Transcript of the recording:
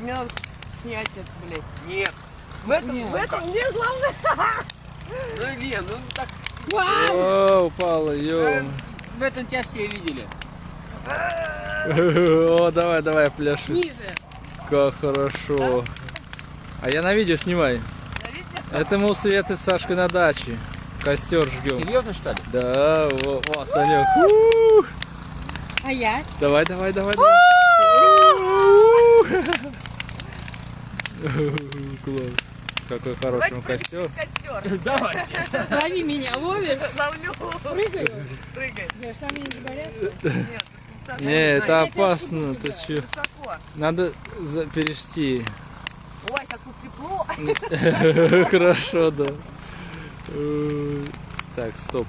Мне надо снять это, блядь. Нет. В этом мне главное. Ну, Лен, ну так. О, упала, ё. В этом тебя все видели. О, давай, давай, пляши. Ниже. Как хорошо. А я на видео снимай. Это мы у Светы с Сашкой на даче. Костер жгем. Серьезно, что ли? Да, о, Санек. А я? Давай, давай, давай, давай. Класс. Какой хороший костер. Костер. Давай. Лови меня, ловишь? Ловлю. Прыгаю. Прыгай. Я штаны не сгорят? Нет, тут Не, это Я тебя опасно. щупаю, Ты да. чё? высоко. Надо перешти. Ой, как тут тепло. Хорошо, да. Так, стоп.